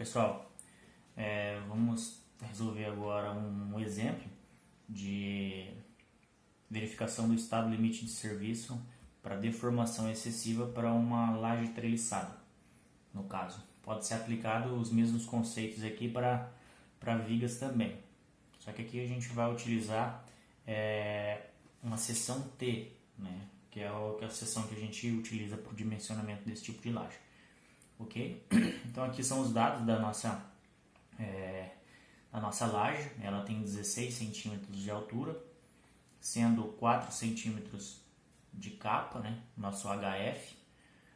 Pessoal, vamos resolver agora um exemplo de verificação do estado limite de serviço para deformação excessiva para uma laje treliçada, no caso. Pode ser aplicado os mesmos conceitos aqui para vigas também. Só que aqui a gente vai utilizar uma seção T, né? que é a seção que a gente utiliza para o dimensionamento desse tipo de laje. Ok? Então aqui são os dados da nossa laje. Ela tem 16 centímetros de altura, sendo 4 centímetros de capa, né? Nosso HF.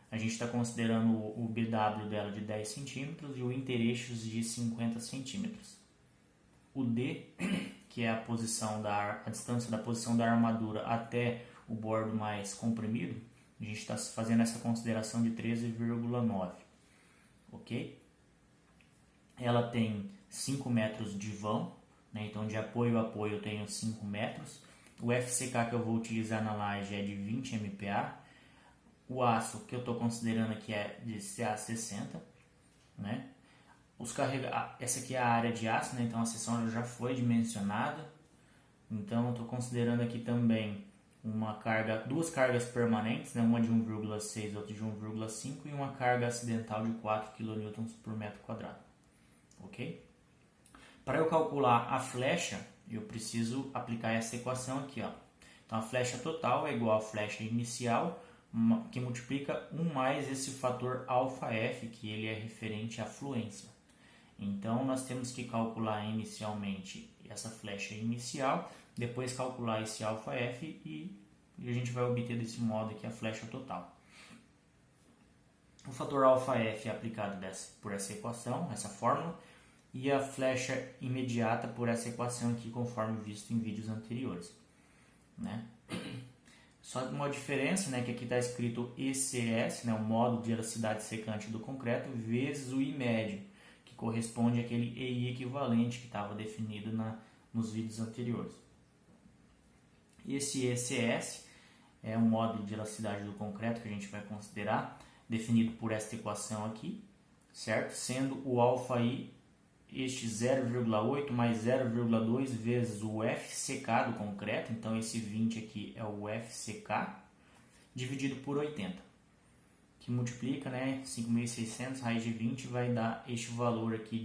A gente está considerando o BW dela de 10 centímetros e o intereixos de 50 centímetros. O D, que é a distância da posição da armadura até o bordo mais comprimido, a gente está fazendo essa consideração de 13,9. Ok? Ela tem 5 metros de vão, né? Então de apoio a apoio eu tenho 5 metros. O FCK que eu vou utilizar na laje é de 20 MPa. O aço que eu estou considerando aqui é de CA60, né? Essa aqui é a área de aço, né? Então a seção já foi dimensionada. Então eu estou considerando aqui também duas cargas permanentes, né? Uma de 1,6 e outra de 1,5 e uma carga acidental de 4 kN por metro quadrado. Ok? Para eu calcular a flecha, eu preciso aplicar essa equação aqui, ó. Então a flecha total é igual à flecha inicial, que multiplica 1 mais esse fator ΔF, que ele é referente à fluência. Então nós temos que calcular inicialmente essa flecha inicial, depois calcular esse ΔF e a gente vai obter desse modo aqui a flecha total. O fator ΔF é aplicado por essa equação, essa fórmula, e a flecha imediata por essa equação aqui, conforme visto em vídeos anteriores, né? Só uma diferença, né, que aqui está escrito ECS, né, o modo de elasticidade secante do concreto, vezes o I médio, que corresponde àquele EI equivalente que estava definido nos vídeos anteriores. Esse ECS é o modo de elasticidade do concreto que a gente vai considerar, definido por esta equação aqui, certo? Sendo o ΔI este 0,8 mais 0,2 vezes o FCK do concreto, então esse 20 aqui é o FCK, dividido por 80, que multiplica, né, 5.600, raiz de 20 vai dar este valor aqui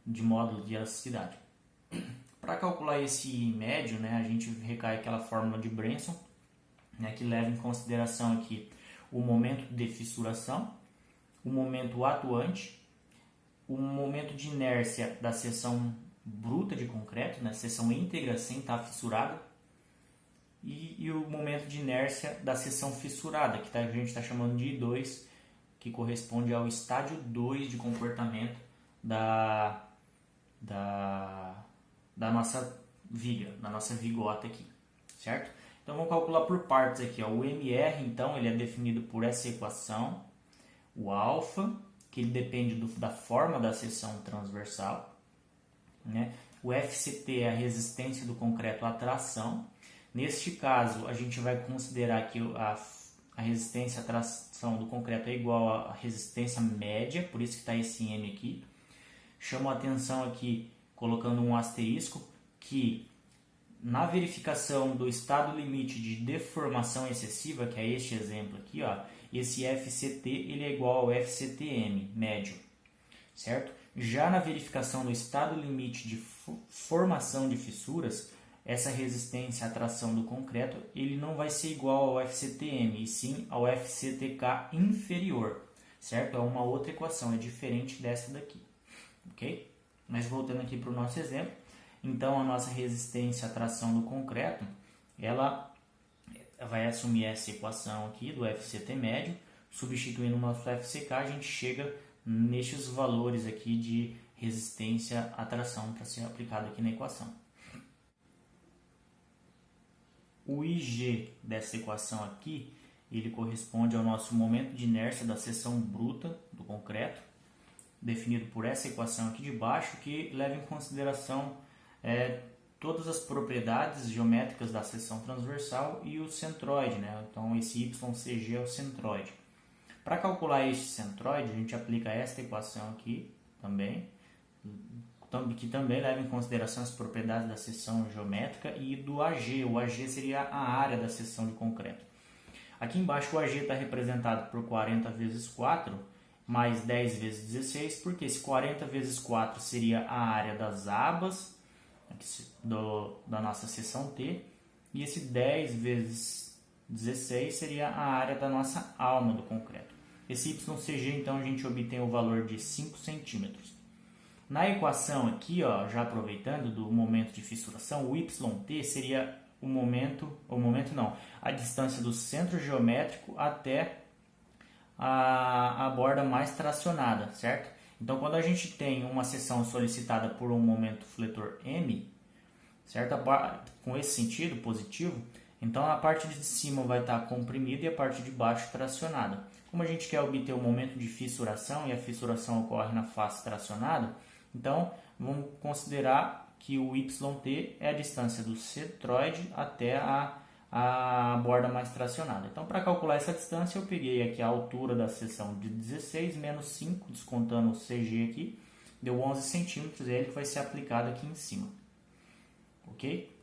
de módulo de elasticidade. Para calcular esse I médio, né, a gente recai aquela fórmula de Brenson, né, que leva em consideração aqui o momento de fissuração, o momento atuante, o momento de inércia da seção bruta de concreto, né, seção íntegra sem estar fissurada, e o momento de inércia da seção fissurada, que a gente está chamando de I2, que corresponde ao estádio 2 de comportamento da nossa viga, da nossa vigota aqui, certo? Então vamos calcular por partes aqui, ó. O MR, então, ele é definido por essa equação, o alfa, que ele depende da forma da seção transversal, né? O FCT é a resistência do concreto à tração. Neste caso, a gente vai considerar que a resistência à tração do concreto é igual à resistência média, por isso que está esse M aqui. Chamo a atenção aqui, colocando um asterisco, que na verificação do estado limite de deformação excessiva, que é este exemplo aqui, ó, esse FCT ele é igual ao FCTM, médio, certo? Já na verificação do estado limite de formação de fissuras, essa resistência à tração do concreto, ele não vai ser igual ao FCTM, e sim ao FCTK inferior, certo? É uma outra equação, é diferente dessa daqui, ok? Mas voltando aqui para o nosso exemplo, então a nossa resistência à tração do concreto, ela vai assumir essa equação aqui do FCT médio, substituindo o nosso FCK, a gente chega nestes valores aqui de resistência à tração para ser aplicado aqui na equação. O IG dessa equação aqui, ele corresponde ao nosso momento de inércia da seção bruta do concreto, definido por essa equação aqui de baixo, que leva em consideração todas as propriedades geométricas da seção transversal e o centroide, né? Então esse YCG é o centroide. Para calcular este centroide, a gente aplica esta equação aqui, também, que também leva em consideração as propriedades da seção geométrica e do AG. O AG seria a área da seção de concreto. Aqui embaixo o AG está representado por 40 vezes 4 mais 10 vezes 16, porque esse 40 vezes 4 seria a área das abas da nossa seção T, e esse 10 vezes 16 seria a área da nossa alma do concreto. Esse YCG, então, a gente obtém o valor de 5 centímetros. Na equação aqui, ó, já aproveitando do momento de fissuração, o YT seria a distância do centro geométrico até a borda mais tracionada, certo? Então, quando a gente tem uma seção solicitada por um momento fletor M, certo? Com esse sentido positivo, então a parte de cima vai estar comprimida e a parte de baixo tracionada. Como a gente quer obter o momento de fissuração e a fissuração ocorre na face tracionada, então vamos considerar que o YT é a distância do centroide até a borda mais tracionada. Então, para calcular essa distância, eu peguei aqui a altura da seção de 16 menos 5, descontando o CG aqui, deu 11 centímetros, é ele que vai ser aplicado aqui em cima. Ok?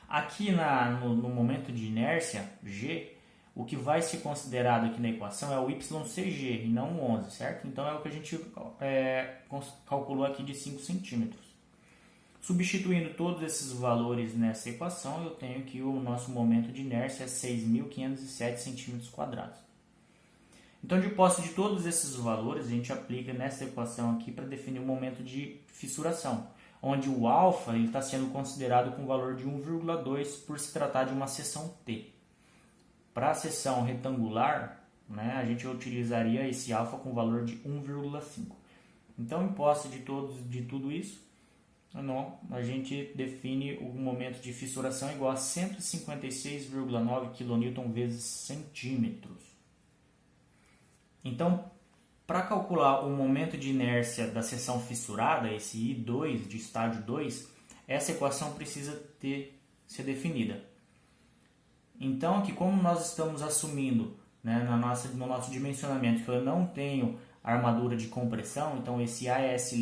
Aqui no momento de inércia, G, o que vai ser considerado aqui na equação é o YCG e não o 11, certo? Então, é o que a gente calculou aqui de 5 centímetros. Substituindo todos esses valores nessa equação, eu tenho que o nosso momento de inércia é 6.507 centímetros quadrados. Então, de posse de todos esses valores, a gente aplica nessa equação aqui para definir o momento de fissuração, onde o alfa está sendo considerado com valor de 1,2 por se tratar de uma seção T. Para a seção retangular, né, a gente utilizaria esse alfa com valor de 1,5. Então, em posse de tudo isso, a gente define o momento de fissuração igual a 156,9 kN vezes centímetros. Então, para calcular o momento de inércia da seção fissurada, esse I2 de estádio 2, essa equação precisa ser definida. Então, aqui como nós estamos assumindo, né, no nosso dimensionamento que eu não tenho armadura de compressão, então esse AS'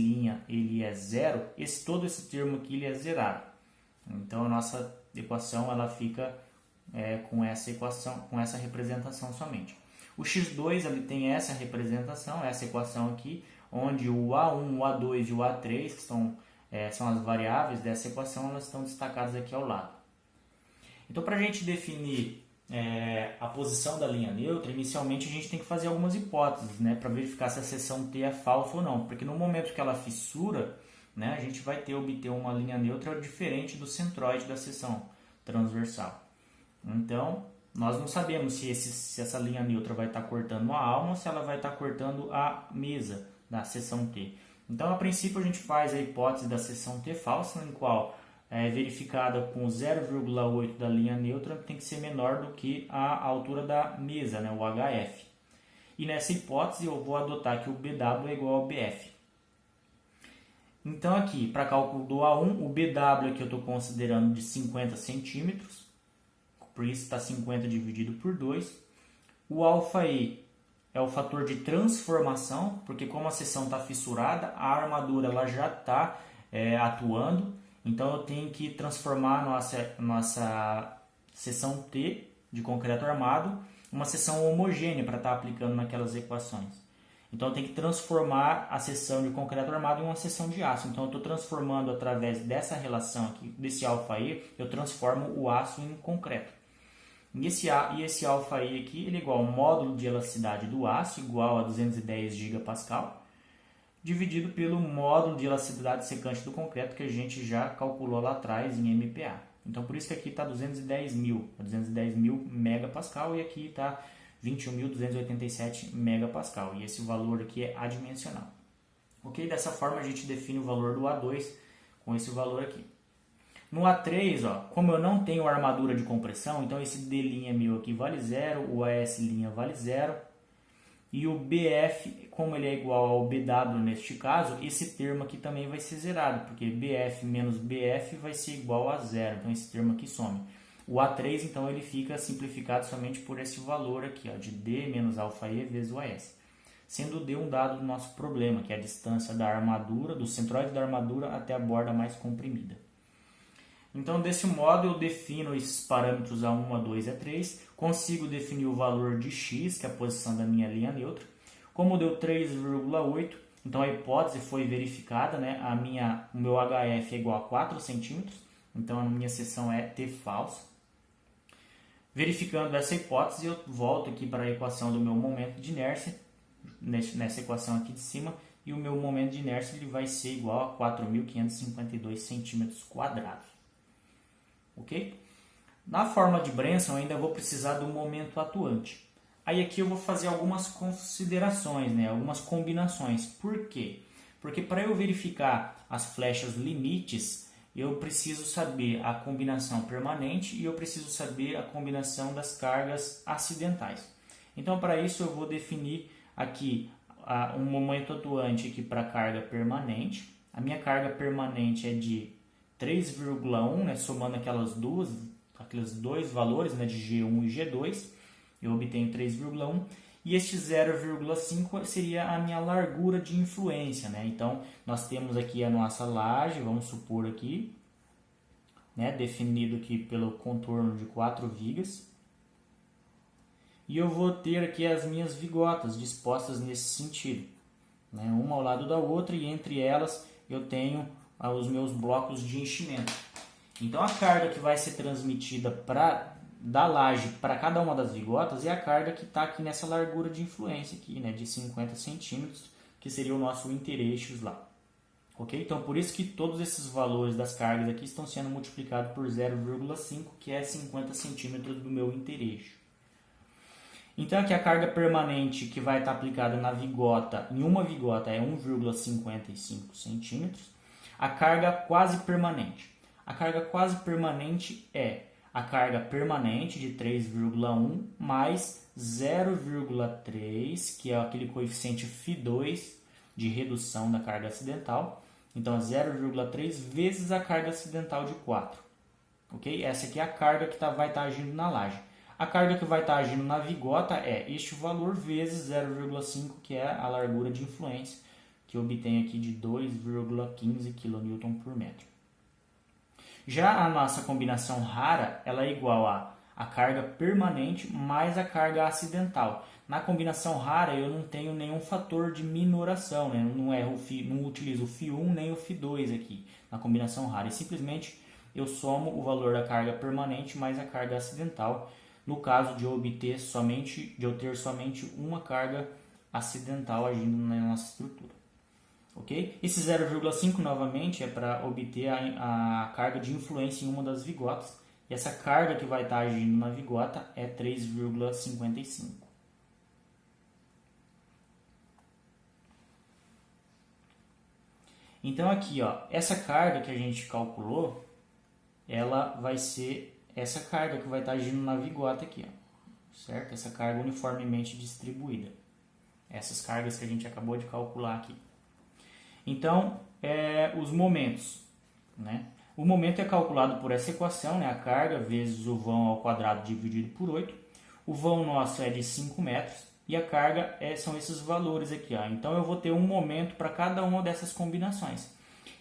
ele é zero, todo esse termo aqui ele é zerado. Então a nossa equação ela fica com essa representação somente. O X2 ele tem essa representação, essa equação aqui, onde o A1, o A2 e o A3, que são as variáveis dessa equação, elas estão destacadas aqui ao lado. Então, para a gente definir a posição da linha neutra, inicialmente a gente tem que fazer algumas hipóteses, né, para verificar se a seção T é falsa ou não, porque no momento que ela fissura, né, a gente vai obter uma linha neutra diferente do centroide da seção transversal. Então, nós não sabemos se essa linha neutra vai estar cortando a alma ou se ela vai estar cortando a mesa da seção T. Então, a princípio, a gente faz a hipótese da seção T falsa, em qual verificada com 0,8 da linha neutra tem que ser menor do que a altura da mesa, né, o HF. E nessa hipótese eu vou adotar que o BW é igual ao BF. Então aqui, para cálculo do A1, o BW aqui eu estou considerando de 50 centímetros, por isso está 50 dividido por 2. O αE é o fator de transformação, porque como a seção está fissurada, a armadura ela já está atuando. Então, eu tenho que transformar a nossa seção T de concreto armado uma seção homogênea para estar aplicando naquelas equações. Então, eu tenho que transformar a seção de concreto armado em uma seção de aço. Então, eu estou transformando através dessa relação aqui, desse αE, eu transformo o aço em concreto. E esse αE aqui ele é igual ao módulo de elasticidade do aço, igual a 210 GPa, dividido pelo módulo de elasticidade secante do concreto que a gente já calculou lá atrás em MPa. Então, por isso que aqui está 210.000 MPa e aqui está 21.287 MPa. E esse valor aqui é adimensional. Ok? Dessa forma, a gente define o valor do A2 com esse valor aqui. No A3, ó, como eu não tenho armadura de compressão, então esse D' meu aqui vale 0, o AS' vale 0. E o BF, como ele é igual ao BW neste caso, esse termo aqui também vai ser zerado, porque BF menos BF vai ser igual a 0, então esse termo aqui some. O A3, então, ele fica simplificado somente por esse valor aqui, ó, de D menos αE vezes o AS. sendo D um dado do nosso problema, que é a distância da armadura, do centroide da armadura até a borda mais comprimida. Então, desse modo, eu defino esses parâmetros A1, A2 e A3, consigo definir o valor de x, que é a posição da minha linha neutra. Como deu 3,8, então a hipótese foi verificada, né? O meu HF é igual a 4 centímetros, então a minha seção é T falsa. Verificando essa hipótese, eu volto aqui para a equação do meu momento de inércia, nessa equação aqui de cima, e o meu momento de inércia ele vai ser igual a 4.552 centímetros quadrados. Ok? Na forma de Brenson, eu ainda vou precisar do momento atuante. Aí aqui eu vou fazer algumas considerações, né? Algumas combinações. Por quê? Porque para eu verificar as flechas limites, eu preciso saber a combinação permanente e eu preciso saber a combinação das cargas acidentais. Então, para isso, eu vou definir aqui um momento atuante aqui para a carga permanente. A minha carga permanente é de 3,1, né, somando aqueles dois valores, né, de G1 e G2, eu obtenho 3,1. E este 0,5 seria a minha largura de influência, né? Então, nós temos aqui a nossa laje, vamos supor aqui, né, definido aqui pelo contorno de 4 vigas. E eu vou ter aqui as minhas vigotas dispostas nesse sentido, né, uma ao lado da outra, e entre elas eu tenho os meus blocos de enchimento. Então, a carga que vai ser transmitida da laje para cada uma das vigotas é a carga que está aqui nessa largura de influência aqui, né, de 50 centímetros, que seria o nosso intereixos lá. Ok? Então, por isso que todos esses valores das cargas aqui estão sendo multiplicados por 0,5, que é 50 centímetros do meu intereixo. Então, aqui a carga permanente que vai estar aplicada na vigota, em uma vigota, é 1,55 centímetros. A carga quase permanente. A carga quase permanente é a carga permanente de 3,1 mais 0,3, que é aquele coeficiente Φ2 de redução da carga acidental. Então, 0,3 vezes a carga acidental de 4. Ok? Essa aqui é a carga que vai estar agindo na laje. A carga que vai estar agindo na vigota é este valor vezes 0,5, que é a largura de influência, que eu obtenho aqui de 2,15 kN por metro. Já a nossa combinação rara, ela é igual a carga permanente mais a carga acidental. Na combinação rara, eu não tenho nenhum fator de minoração, né? Não utilizo o Φ1 nem o Φ2 aqui na combinação rara. E simplesmente eu somo o valor da carga permanente mais a carga acidental, no caso de eu ter somente uma carga acidental agindo na nossa estrutura. Ok? Esse 0,5 novamente é para obter a carga de influência em uma das vigotas. E essa carga que vai estar agindo na vigota é 3,55. Então aqui, ó, essa carga que a gente calculou, ela vai ser essa carga que vai estar agindo na vigota aqui, ó, certo? Essa carga uniformemente distribuída. Essas cargas que a gente acabou de calcular aqui. Então, os momentos, né? O momento é calculado por essa equação, né? A carga vezes o vão ao quadrado dividido por 8. O vão nosso é de 5 metros e a carga são esses valores aqui, ó. Então, eu vou ter um momento para cada uma dessas combinações.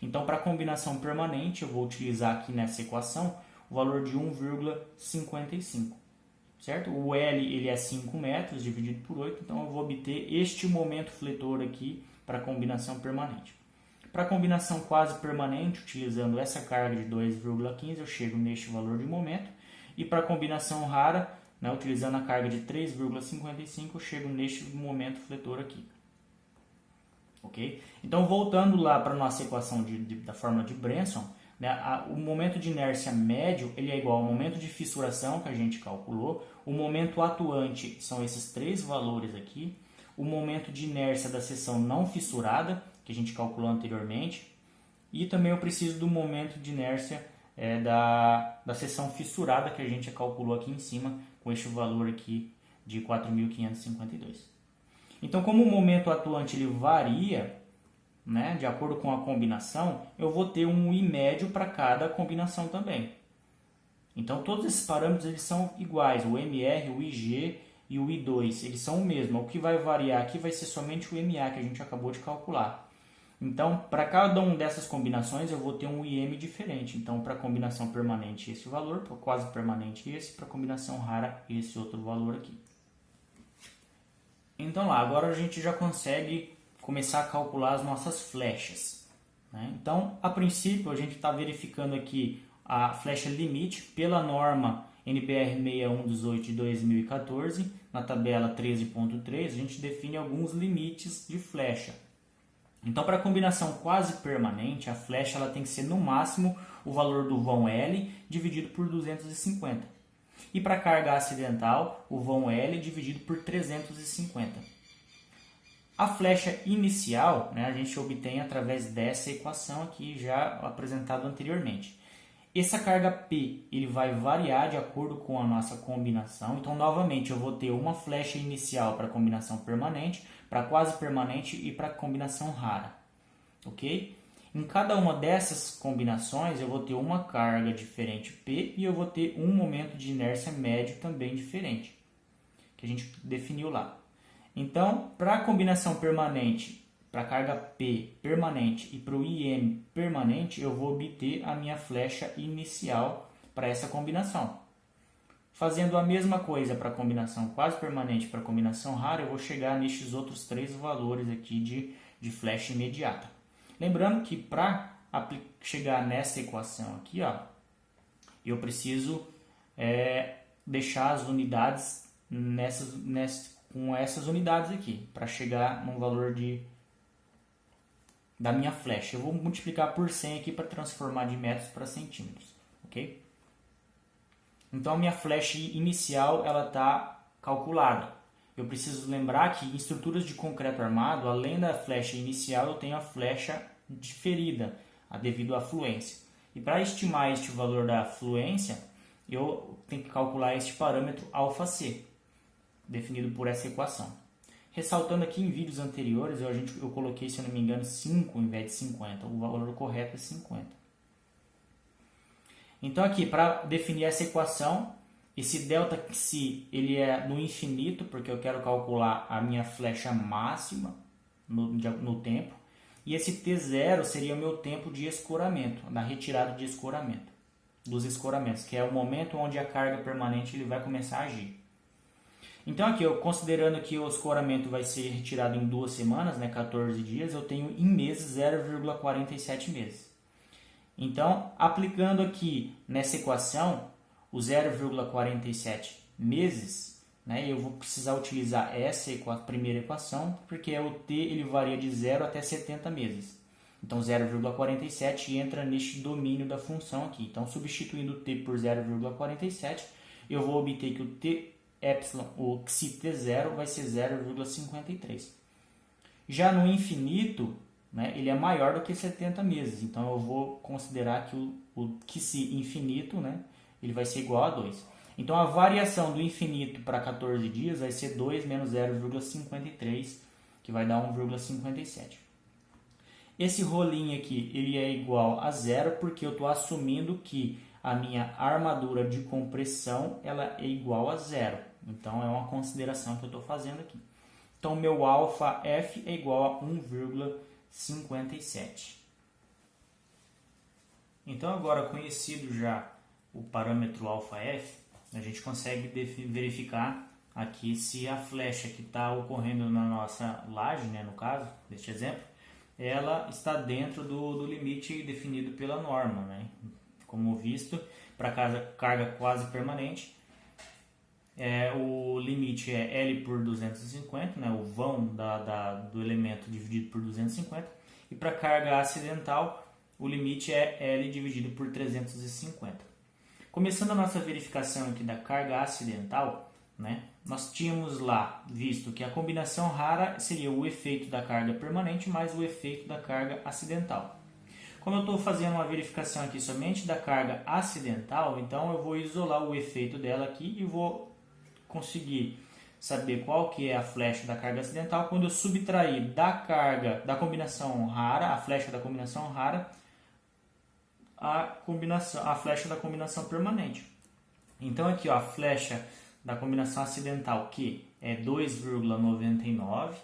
Então, para a combinação permanente, eu vou utilizar aqui nessa equação o valor de 1,55. Certo? O L ele é 5 metros dividido por 8, então eu vou obter este momento fletor aqui para a combinação permanente. Para a combinação quase permanente, utilizando essa carga de 2,15, eu chego neste valor de momento. E para a combinação rara, né, utilizando a carga de 3,55, eu chego neste momento fletor aqui. Ok? Então, voltando lá para a nossa equação da fórmula de Brenson, né, o momento de inércia médio ele é igual ao momento de fissuração que a gente calculou. O momento atuante são esses três valores aqui. O momento de inércia da seção não fissurada, que a gente calculou anteriormente. E também eu preciso do momento de inércia da seção fissurada, que a gente calculou aqui em cima, com este valor aqui de 4.552. Então, como o momento atuante ele varia, né, de acordo com a combinação, eu vou ter um I médio para cada combinação também. Então, todos esses parâmetros eles são iguais, o MR, o IG e o I2, eles são o mesmo. O que vai variar aqui vai ser somente o MA que a gente acabou de calcular. Então, para cada uma dessas combinações, eu vou ter um IM diferente. Então, para combinação permanente, esse valor, para quase permanente, esse, para combinação rara, esse outro valor aqui. Então, lá, agora a gente já consegue começar a calcular as nossas flechas, né? Então, a princípio, a gente está verificando aqui a flecha limite pela norma NBR 6118 de 2014, na tabela 13.3, a gente define alguns limites de flecha. Então, para a combinação quase permanente, a flecha ela tem que ser no máximo o valor do vão L dividido por 250. E para a carga acidental, o vão L dividido por 350. A flecha inicial, né, a gente obtém através dessa equação aqui já apresentada anteriormente. Essa carga P ele vai variar de acordo com a nossa combinação. Então, novamente, eu vou ter uma flecha inicial para combinação permanente, para quase permanente e para combinação rara. Ok? Em cada uma dessas combinações, eu vou ter uma carga diferente P e eu vou ter um momento de inércia médio também diferente, que a gente definiu lá. Então, para a combinação permanente, para a carga P permanente e para o IM permanente, eu vou obter a minha flecha inicial para essa combinação. Fazendo a mesma coisa para a combinação quase permanente e para a combinação rara, eu vou chegar nestes outros três valores aqui de flecha imediata. Lembrando que para chegar nessa equação aqui, ó, eu preciso deixar as unidades com essas unidades aqui, para chegar no valor da minha flecha. Eu vou multiplicar por 100 aqui para transformar de metros para centímetros, ok? Então, a minha flecha inicial ela está calculada. Eu preciso lembrar que em estruturas de concreto armado, além da flecha inicial, eu tenho a flecha diferida, devido à fluência. E para estimar este valor da fluência, eu tenho que calcular este parâmetro ΔC, definido por essa equação. Ressaltando aqui em vídeos anteriores, eu coloquei, se eu não me engano, 5 em vez de 50. O valor correto é 50. Então aqui, para definir essa equação, esse ΔC ele é no infinito, porque eu quero calcular a minha flecha máxima no tempo. E esse T0 seria o meu tempo de escoramento, da retirada de escoramento, dos escoramentos, que é o momento onde a carga permanente ele vai começar a agir. Então aqui, considerando que o escoramento vai ser retirado em 2 semanas, né, 14 dias, eu tenho em meses 0,47 meses. Então, aplicando aqui nessa equação, o 0,47 meses, né, eu vou precisar utilizar essa primeira equação, porque o T ele varia de 0 até 70 meses. Então, 0,47 entra neste domínio da função aqui. Então, substituindo o T por 0,47, eu vou obter que o T epsilon, o T0 vai ser 0,53. Já no infinito, né, ele é maior do que 70 meses, então eu vou considerar que o Xi infinito, né, ele vai ser igual a 2. Então a variação do infinito para 14 dias vai ser 2 menos 0,53, que vai dar 1,57. Esse rolinho aqui ele é igual a zero porque eu estou assumindo que a minha armadura de compressão ela é igual a zero. Então é uma consideração que eu estou fazendo aqui. Então meu alfa F é igual a 1,57. Então agora conhecido já o parâmetro alfa F, a gente consegue verificar aqui se a flecha que está ocorrendo na nossa laje, né, no caso deste exemplo, ela está dentro do limite definido pela norma, né? Como visto, para carga quase permanente, o limite é L por 250, né? O vão do elemento dividido por 250, e para carga acidental, o limite é L dividido por 350. Começando a nossa verificação aqui da carga acidental, né? Nós tínhamos lá visto que a combinação rara seria o efeito da carga permanente mais o efeito da carga acidental. Como eu estou fazendo uma verificação aqui somente da carga acidental, então eu vou isolar o efeito dela aqui e vou conseguir saber qual que é a flecha da carga acidental quando eu subtrair da carga da combinação rara, a flecha da combinação rara, a flecha da combinação permanente. Então aqui, ó, a flecha da combinação acidental, que é 2,99,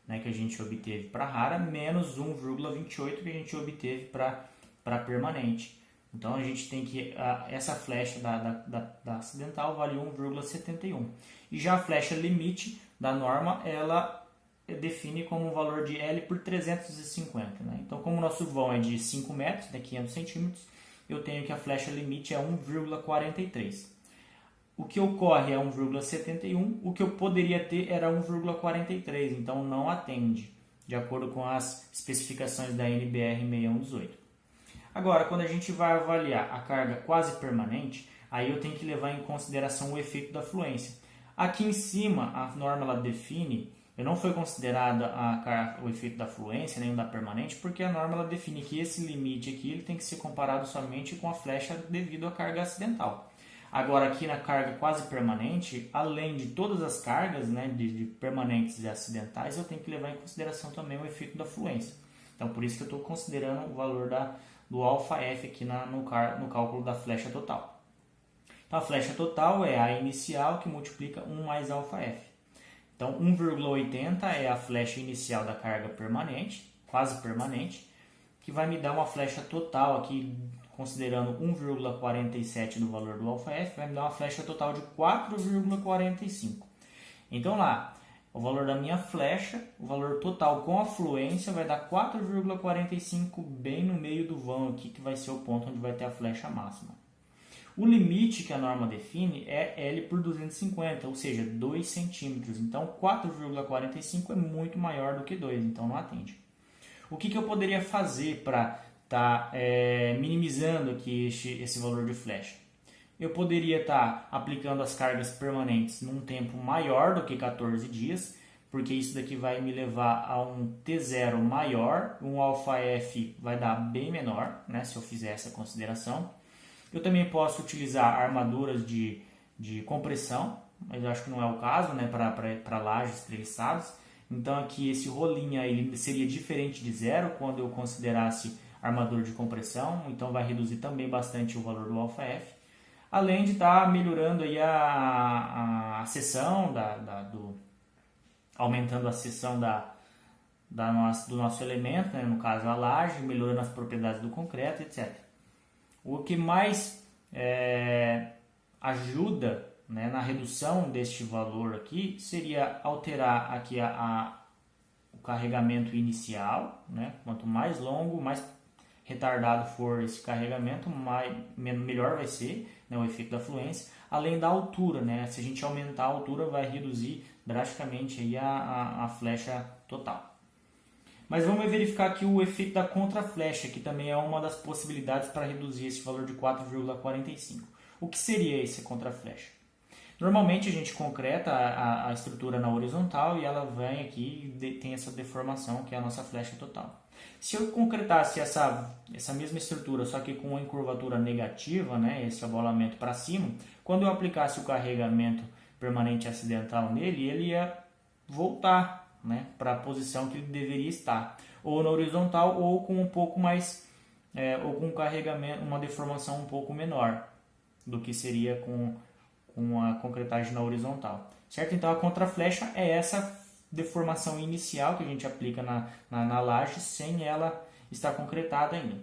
né, que a gente obteve para rara, menos 1,28 que a gente obteve para permanente. Então a gente tem que, essa flecha da acidental vale 1,71. E já a flecha limite da norma, ela define como um valor de L por 350. Né? Então, como o nosso vão é de 5 metros, né, 500 centímetros, eu tenho que a flecha limite é 1,43. O que ocorre é 1,71, o que eu poderia ter era 1,43, então não atende, de acordo com as especificações da NBR 6118. Agora, quando a gente vai avaliar a carga quase permanente, aí eu tenho que levar em consideração o efeito da fluência. Aqui em cima, a norma ela define, não foi considerada o efeito da fluência, nem o da permanente, porque a norma ela define que esse limite aqui ele tem que ser comparado somente com a flecha devido à carga acidental. Agora, aqui na carga quase permanente, além de todas as cargas, né, de permanentes e acidentais, eu tenho que levar em consideração também o efeito da fluência. Então, por isso que eu estou considerando o valor do ΔF aqui no cálculo da flecha total. Então, a flecha total é a inicial que multiplica 1 mais ΔF. Então, 1,80 é a flecha inicial da carga permanente, quase permanente, que vai me dar uma flecha total aqui, considerando 1,47 do valor do ΔF, vai me dar uma flecha total de 4,45. Então, lá, o valor da minha flecha, o valor total com a fluência vai dar 4,45 bem no meio do vão aqui, que vai ser o ponto onde vai ter a flecha máxima. O limite que a norma define é L por 250, ou seja, 2 centímetros. Então, 4,45 é muito maior do que 2, então não atende. O que eu poderia fazer para estar minimizando aqui esse valor de flecha? Eu poderia estar aplicando as cargas permanentes num tempo maior do que 14 dias, porque isso daqui vai me levar a um T0 maior, um ΔF vai dar bem menor, né, se eu fizer essa consideração. Eu também posso utilizar armaduras de compressão, mas eu acho que não é o caso, né, para lajes treliçadas. Então aqui esse rolinho ele seria diferente de zero quando eu considerasse armadura de compressão, então vai reduzir também bastante o valor do ΔF. Além de estar melhorando aí a seção, aumentando a seção do nosso elemento, né, no caso a laje, melhorando as propriedades do concreto, etc. O que mais ajuda, né, na redução deste valor aqui seria alterar aqui o carregamento inicial, né? Quanto mais longo, mais retardado for esse carregamento, melhor vai ser, né, o efeito da fluência, além da altura, né? Se a gente aumentar a altura, vai reduzir drasticamente aí a flecha total. Mas vamos verificar aqui o efeito da contraflecha, que também é uma das possibilidades para reduzir esse valor de 4,45. O que seria esse contraflecha? Normalmente a gente concreta a estrutura na horizontal e ela vem aqui e tem essa deformação que é a nossa flecha total. Se eu concretasse essa mesma estrutura, só que com uma curvatura negativa, né, esse abolamento para cima, quando eu aplicasse o carregamento permanente acidental nele, ele ia voltar, né, para a posição que ele deveria estar, ou na horizontal ou com um pouco mais, ou com um carregamento, uma deformação um pouco menor do que seria com a concretagem na horizontal, certo? Então a contraflecha é essa deformação inicial que a gente aplica na laje sem ela estar concretada ainda.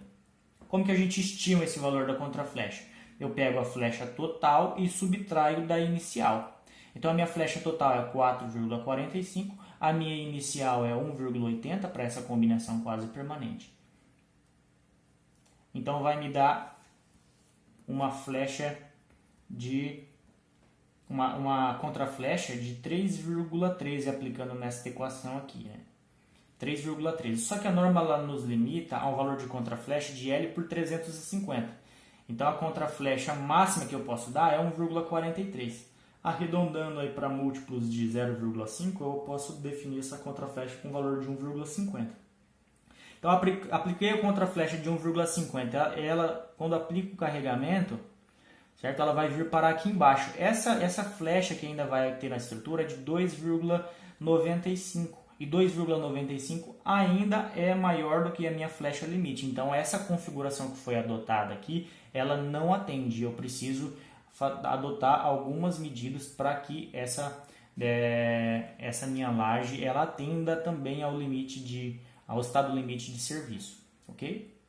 Como que a gente estima esse valor da contraflecha? Eu pego a flecha total e subtraio da inicial. Então a minha flecha total é 4,45, a minha inicial é 1,80 para essa combinação quase permanente. Então vai me dar uma flecha de uma contraflecha de 3,13 aplicando nesta equação aqui, né? 3,13. Só que a norma ela nos limita a um valor de contraflecha de L por 350. Então a contraflecha máxima que eu posso dar é 1,43. Arredondando aí para múltiplos de 0,5, eu posso definir essa contraflecha com um valor de 1,50. Então apliquei a contraflecha de 1,50. Ela, quando aplico o carregamento, certo? Ela vai vir parar aqui embaixo. Essa flecha que ainda vai ter na estrutura é de 2,95. E 2,95 ainda é maior do que a minha flecha limite. Então essa configuração que foi adotada aqui, ela não atende. Eu preciso adotar algumas medidas para que essa minha laje ela atenda também ao estado limite de serviço, ok?